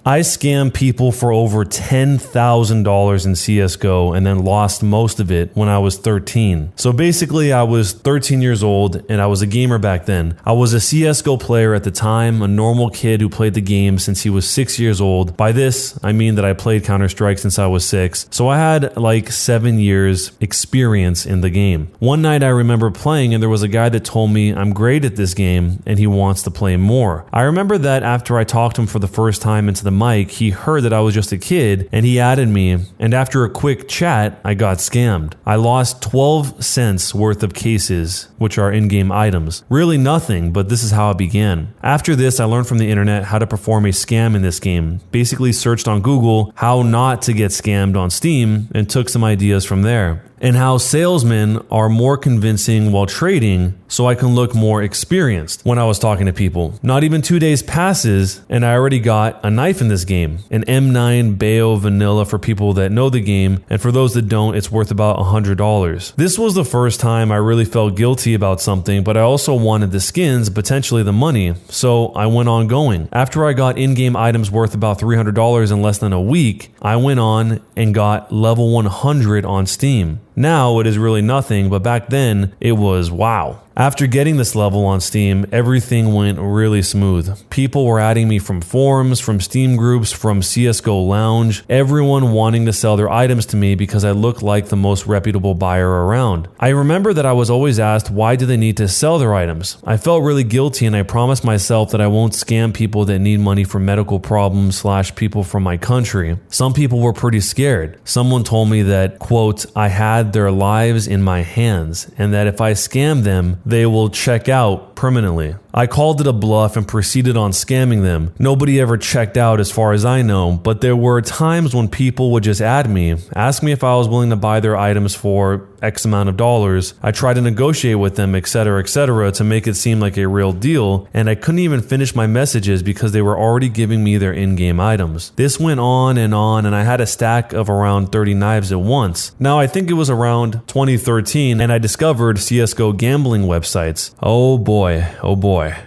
I scammed people for over $10,000 in CSGO and then lost most of it when I was 13. So basically I was 13 years old and I was a gamer back then. I was a CSGO player at the time, a normal kid who played the game since he was 6 years old. By this, I mean that I played Counter-Strike since I was 6. So I had like 7 years experience in the game. One night I remember playing and there was a guy that told me I'm great at this game and he wants to play more. I remember that after I talked to him for the first time into the mic, he heard that I was just a kid and he added me, and after a quick chat, I got scammed. I lost 12 cents worth of cases, which are in-game items. Really nothing, but this is how it began. After this, I learned from the internet how to perform a scam in this game. Basically searched on Google how not to get scammed on Steam and took some ideas from there. And how salesmen are more convincing while trading so I can look more experienced when I was talking to people. Not even 2 days passes and I already got a knife in this game. An M9 Bayo Vanilla for people that know the game, and for those that don't, it's worth about $100. This was the first time I really felt guilty about something, but I also wanted the skins, potentially the money, so I went on going. After I got in-game items worth about $300 in less than a week, I went on and got level 100 on Steam. Now it is really nothing, but back then it was wow. After getting this level on Steam, everything went really smooth. People were adding me from forums, from Steam groups, from CSGO Lounge, everyone wanting to sell their items to me because I looked like the most reputable buyer around. I remember that I was always asked why do they need to sell their items. I felt really guilty and I promised myself that I won't scam people that need money for medical problems / people from my country. Some people were pretty scared. Someone told me that, quote, I had their lives in my hands and that if I scam them, they will check out permanently. I called it a bluff and proceeded on scamming them. Nobody ever checked out as far as I know, but there were times when people would just add me, ask me if I was willing to buy their items for X amount of dollars. I tried to negotiate with them, etc., to make it seem like a real deal, and I couldn't even finish my messages because they were already giving me their in-game items. This went on, and I had a stack of around 30 knives at once. Now, I think it was around 2013, and I discovered CSGO gambling websites. Oh boy.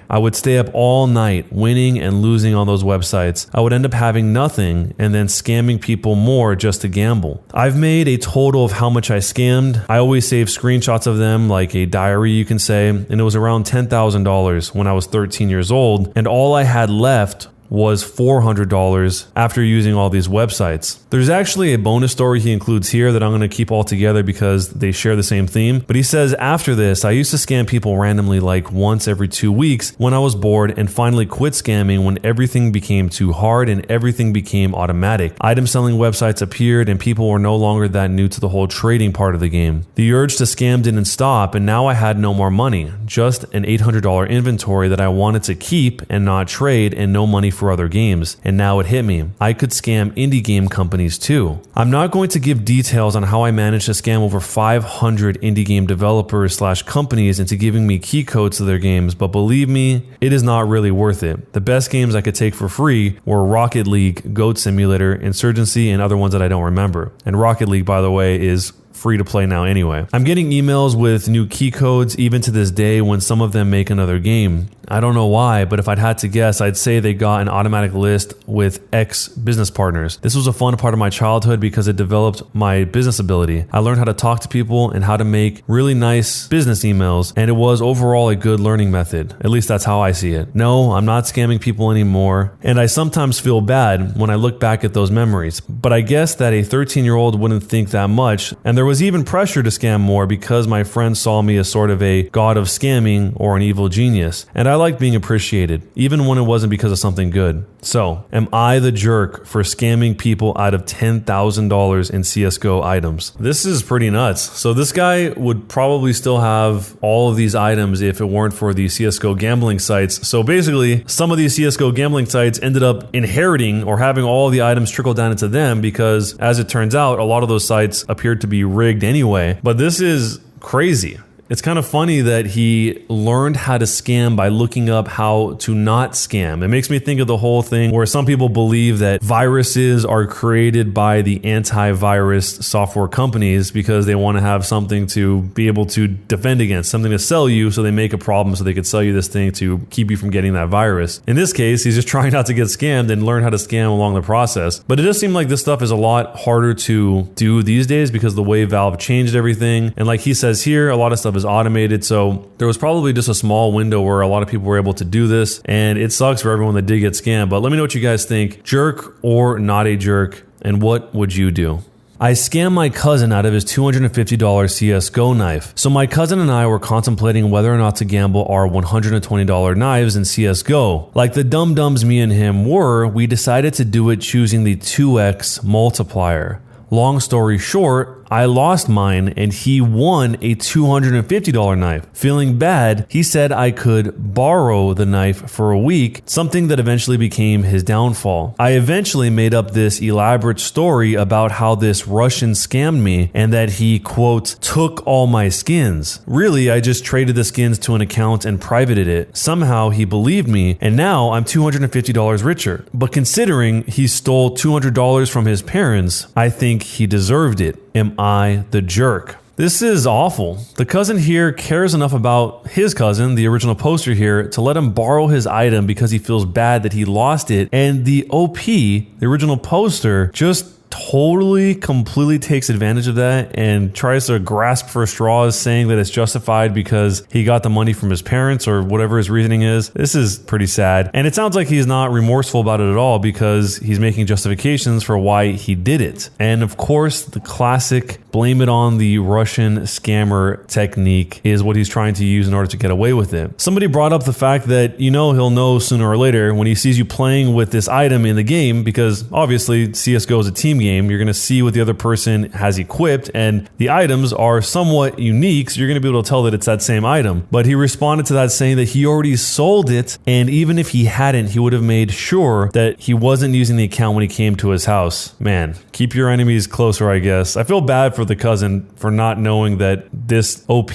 I would stay up all night winning and losing on those websites. I would end up having nothing and then scamming people more just to gamble. I've made a total of how much I scammed. I always save screenshots of them, like a diary you can say, and it was around $10,000 when I was 13 years old, and all I had left was $400 after using all these websites. There's actually a bonus story he includes here that I'm going to keep all together because they share the same theme. But he says, after this, I used to scam people randomly like once every 2 weeks when I was bored, and finally quit scamming when everything became too hard and everything became automatic. Item selling websites appeared and people were no longer that new to the whole trading part of the game. The urge to scam didn't stop, and now I had no more money, just an $800 inventory that I wanted to keep and not trade, and no money for other games. And now it hit me. I could scam indie game companies too. I'm not going to give details on how I managed to scam over 500 indie game developers / companies into giving me key codes to their games, but believe me, it is not really worth it. The best games I could take for free were Rocket League, Goat Simulator, Insurgency, and other ones that I don't remember. And Rocket League, by the way, is free to play now anyway. I'm getting emails with new key codes even to this day when some of them make another game. I don't know why, but if I'd had to guess, I'd say they got an automatic list with ex-business partners. This was a fun part of my childhood because it developed my business ability. I learned how to talk to people and how to make really nice business emails, and it was overall a good learning method. At least that's how I see it. No, I'm not scamming people anymore, and I sometimes feel bad when I look back at those memories. But I guess that a 13-year-old wouldn't think that much, and there was even pressure to scam more because my friends saw me as sort of a god of scamming or an evil genius, and I liked being appreciated, even when it wasn't because of something good. So, am I the jerk for scamming people out of $10,000 in CSGO items? This is pretty nuts. So this guy would probably still have all of these items if it weren't for the CSGO gambling sites. So basically, some of these CSGO gambling sites ended up inheriting or having all the items trickle down into them because, as it turns out, a lot of those sites appeared to be rigged anyway. But this is crazy. It's kind of funny that he learned how to scam by looking up how to not scam. It makes me think of the whole thing where some people believe that viruses are created by the antivirus software companies because they want to have something to be able to defend against, something to sell you, so they make a problem so they could sell you this thing to keep you from getting that virus. In this case, he's just trying not to get scammed and learn how to scam along the process. But it does seem like this stuff is a lot harder to do these days because the way Valve changed everything. And like he says here, a lot of stuff is automated. So there was probably just a small window where a lot of people were able to do this. And it sucks for everyone that did get scammed. But let me know what you guys think. Jerk or not a jerk? And what would you do? I scammed my cousin out of his $250 CSGO knife. So my cousin and I were contemplating whether or not to gamble our $120 knives in CSGO. Like the dum-dums me and him were, we decided to do it choosing the 2x multiplier. Long story short, I lost mine and he won a $250 knife. Feeling bad, he said I could borrow the knife for a week, something that eventually became his downfall. I eventually made up this elaborate story about how this Russian scammed me and that he, quote, took all my skins. Really, I just traded the skins to an account and privated it. Somehow he believed me and now I'm $250 richer. But considering he stole $200 from his parents, I think he deserved it. Am I the jerk? This is awful. The cousin here cares enough about his cousin, the original poster here, to let him borrow his item because he feels bad that he lost it. And the OP, the original poster, just totally, completely takes advantage of that and tries to grasp for straws, saying that it's justified because he got the money from his parents or whatever his reasoning is. This is pretty sad. And it sounds like he's not remorseful about it at all because he's making justifications for why he did it. And of course, the classic blame it on the Russian scammer technique is what he's trying to use in order to get away with it. Somebody brought up the fact that, he'll know sooner or later when he sees you playing with this item in the game, because obviously CSGO is a team game. You're going to see what the other person has equipped, and the items are somewhat unique, so you're going to be able to tell that it's that same item. But he responded to that saying that he already sold it, and even if he hadn't, he would have made sure that he wasn't using the account when he came to his house. Man, keep your enemies closer, I guess. I feel bad for the cousin for not knowing that this OP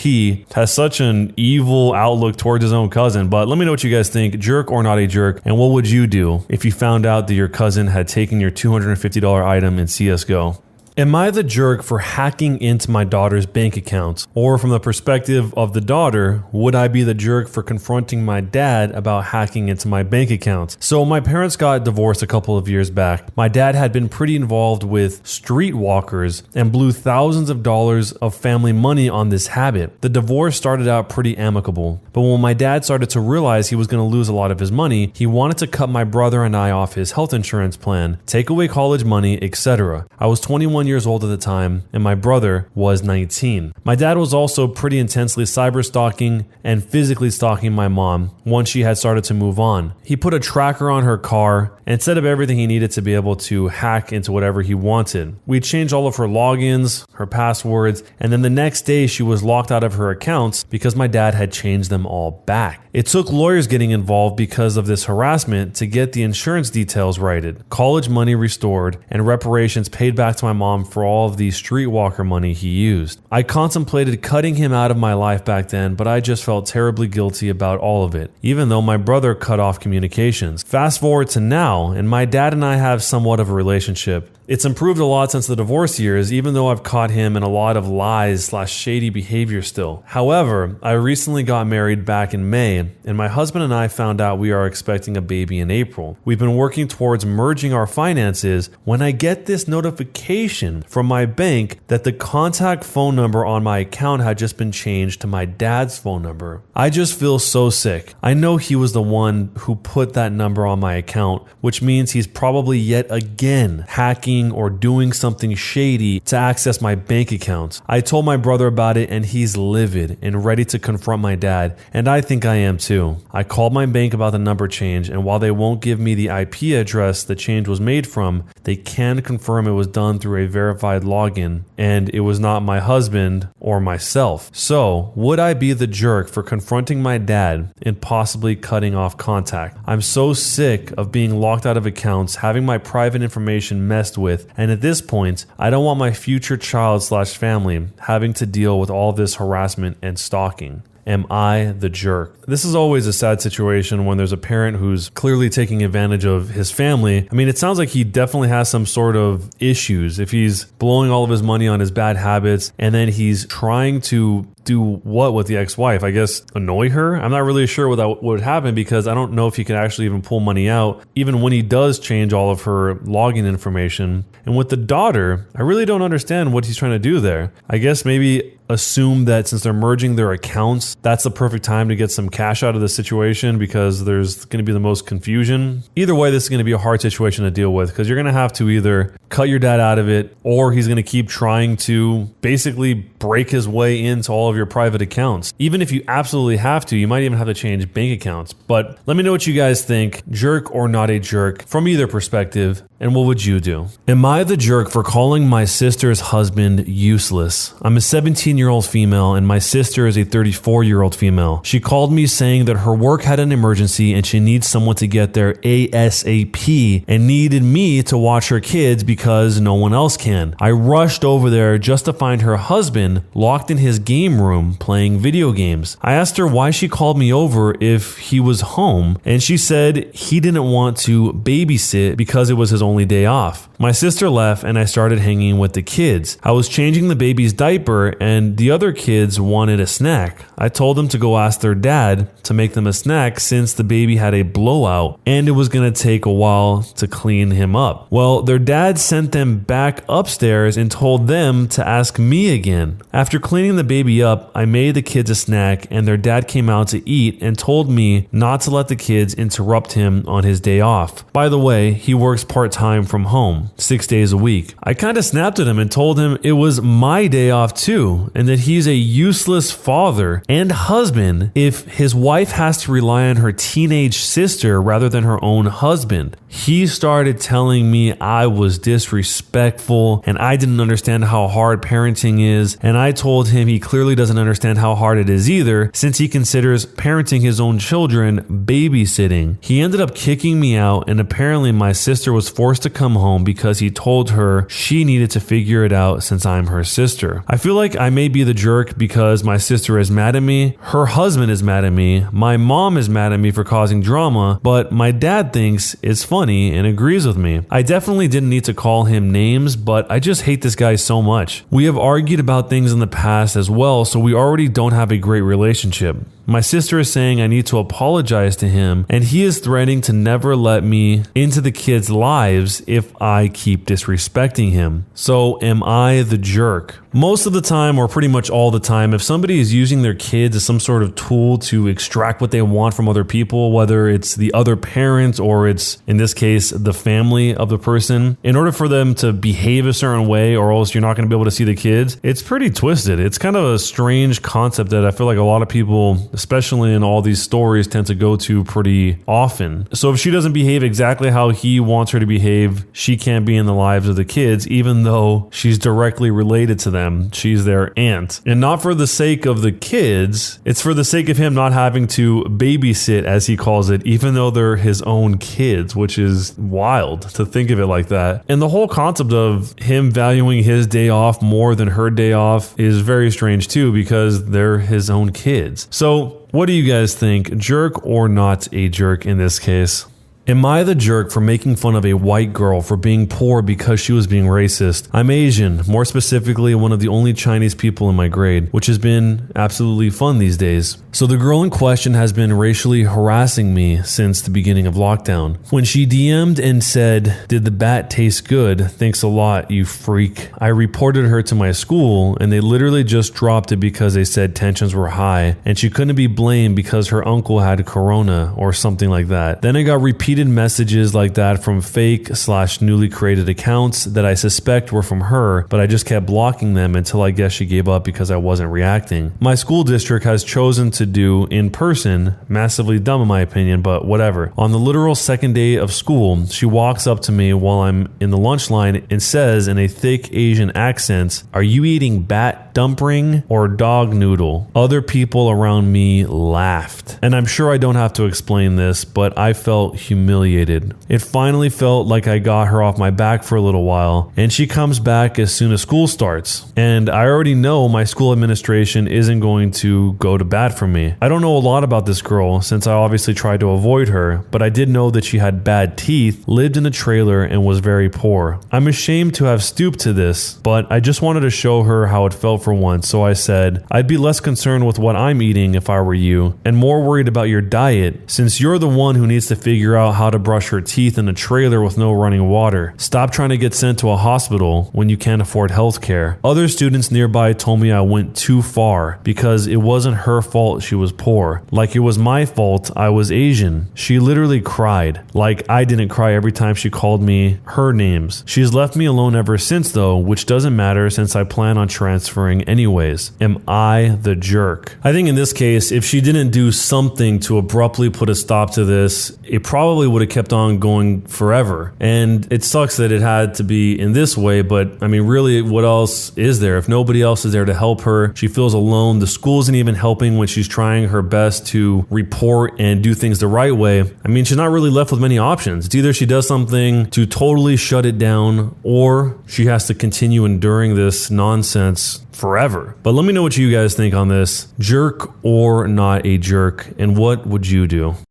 has such an evil outlook towards his own cousin. But let me know what you guys think, jerk or not a jerk, and what would you do if you found out that your cousin had taken your $250 item in CSGO? Am I the jerk for hacking into my daughter's bank accounts? Or from the perspective of the daughter, would I be the jerk for confronting my dad about hacking into my bank accounts? So my parents got divorced a couple of years back. My dad had been pretty involved with streetwalkers and blew thousands of dollars of family money on this habit. The divorce started out pretty amicable, but when my dad started to realize he was going to lose a lot of his money, he wanted to cut my brother and I off his health insurance plan, take away college money, etc. I was 21 years old at the time, and my brother was 19. My dad was also pretty intensely cyber stalking and physically stalking my mom once she had started to move on. He put a tracker on her car and set up everything he needed to be able to hack into whatever he wanted. We changed all of her logins, her passwords, and then the next day she was locked out of her accounts because my dad had changed them all back. It took lawyers getting involved because of this harassment to get the insurance details righted, college money restored, and reparations paid back to my mom for all of the streetwalker money he used. I contemplated cutting him out of my life back then, but I just felt terribly guilty about all of it, even though my brother cut off communications. Fast forward to now, and my dad and I have somewhat of a relationship. It's improved a lot since the divorce years, even though I've caught him in a lot of lies/shady behavior still. However, I recently got married back in May, and my husband and I found out we are expecting a baby in April. We've been working towards merging our finances when I get this notification from my bank that the contact phone number on my account had just been changed to my dad's phone number. I just feel so sick. I know he was the one who put that number on my account, which means he's probably yet again hacking or doing something shady to access my bank accounts. I told my brother about it and he's livid and ready to confront my dad, and I think I am too. I called my bank about the number change, and while they won't give me the IP address the change was made from, they can confirm it was done through a verified login, and it was not my husband or myself. So, would I be the jerk for confronting my dad and possibly cutting off contact? I'm so sick of being locked out of accounts, having my private information messed with, and at this point, I don't want my future child/family having to deal with all this harassment and stalking. Am I the jerk? This is always a sad situation when there's a parent who's clearly taking advantage of his family. I mean, it sounds like he definitely has some sort of issues. If he's blowing all of his money on his bad habits and then he's trying to do what with the ex-wife? I guess annoy her? I'm not really sure what that would happen because I don't know if he could actually even pull money out, even when he does change all of her login information. And with the daughter, I really don't understand what he's trying to do there. I guess maybe assume that since they're merging their accounts, that's the perfect time to get some cash out of the situation because there's going to be the most confusion. Either way, this is going to be a hard situation to deal with because you're going to have to either cut your dad out of it or he's going to keep trying to basically break his way into all of your private accounts. Even if you absolutely have to, you might even have to change bank accounts. But let me know what you guys think, jerk or not a jerk, from either perspective, and what would you do? Am I the jerk for calling my sister's husband useless? I'm a 17-year-old female and my sister is a 34-year-old female. She called me saying that her work had an emergency and she needs someone to get there ASAP and needed me to watch her kids because no one else can. I rushed over there just to find her husband locked in his game room playing video games. I asked her why she called me over if he was home, and she said he didn't want to babysit because it was his only day off. My sister left and I started hanging with the kids. I was changing the baby's diaper and the other kids wanted a snack. I told them to go ask their dad to make them a snack since the baby had a blowout and it was going to take a while to clean him up. Well, their dad sent them back upstairs and told them to ask me again. After cleaning the baby up, I made the kids a snack and their dad came out to eat and told me not to let the kids interrupt him on his day off. By the way, he works part-time from home, 6 days a week. I kind of snapped at him and told him it was my day off too, and that he's a useless father and husband if his wife has to rely on her teenage sister rather than her own husband. He started telling me I was disrespectful and I didn't understand how hard parenting is, and I told him he clearly doesn't understand how hard it is either since he considers parenting his own children babysitting. He ended up kicking me out and apparently my sister was forced to come home because he told her she needed to figure it out since I'm her sister. I feel like I may be the jerk because my sister is mad at me, her husband is mad at me, my mom is mad at me for causing drama, but my dad thinks it's funny and agrees with me. I definitely didn't need to call him names, but I just hate this guy so much. We have argued about things in the past as well, so we already don't have a great relationship. My sister is saying I need to apologize to him, and he is threatening to never let me into the kids' lives if I keep disrespecting him. So am I the jerk? Most of the time, or pretty much all the time, if somebody is using their kids as some sort of tool to extract what they want from other people, whether it's the other parent or it's, in this case, the family of the person, in order for them to behave a certain way or else you're not going to be able to see the kids, it's pretty twisted. It's kind of a strange concept that I feel like a lot of people, especially in all these stories, tend to go to pretty often. So if she doesn't behave exactly how he wants her to behave, she can't be in the lives of the kids, even though she's directly related to them. She's their aunt. And not for the sake of the kids, it's for the sake of him not having to babysit, as he calls it, even though they're his own kids, which is wild to think of it like that. And the whole concept of him valuing his day off more than her day off is very strange too, because they're his own kids. So what do you guys think? Jerk or not a jerk in this case? Am I the jerk for making fun of a white girl for being poor because she was being racist? I'm Asian, more specifically one of the only Chinese people in my grade, which has been absolutely fun these days. So the girl in question has been racially harassing me since the beginning of lockdown. When she DM'd and said, "Did the bat taste good? Thanks a lot, you freak," I reported her to my school and they literally just dropped it because they said tensions were high and she couldn't be blamed because her uncle had corona or something like that. Then I got repeated repeated messages like that from fake/newly created accounts that I suspect were from her, but I just kept blocking them until I guess she gave up because I wasn't reacting. My school district has chosen to do in person, massively dumb in my opinion, but whatever. On the literal second day of school, she walks up to me while I'm in the lunch line and says in a thick Asian accent, "Are you eating bat dumpling or dog noodle?" Other people around me laughed. And I'm sure I don't have to explain this, but I felt humiliated. It finally felt like I got her off my back for a little while, and she comes back as soon as school starts. And I already know my school administration isn't going to go to bat for me. I don't know a lot about this girl since I obviously tried to avoid her, but I did know that she had bad teeth, lived in a trailer, and was very poor. I'm ashamed to have stooped to this, but I just wanted to show her how it felt for once, so I said, "I'd be less concerned with what I'm eating if I were you, and more worried about your diet, since you're the one who needs to figure out how to brush her teeth in a trailer with no running water. Stop trying to get sent to a hospital when you can't afford health care." Other students nearby told me I went too far because it wasn't her fault she was poor. Like it was my fault I was Asian. She literally cried. Like I didn't cry every time she called me her names. She's left me alone ever since though, which doesn't matter since I plan on transferring anyways. Am I the jerk? I think in this case, if she didn't do something to abruptly put a stop to this, it probably would have kept on going forever. And it sucks that it had to be in this way, but I mean, really, what else is there? If nobody else is there to help her, she feels alone. The school isn't even helping when she's trying her best to report and do things the right way. I mean, she's not really left with many options. It's either she does something to totally shut it down, or she has to continue enduring this nonsense forever. But let me know what you guys think on this. Jerk or not a jerk, and what would you do?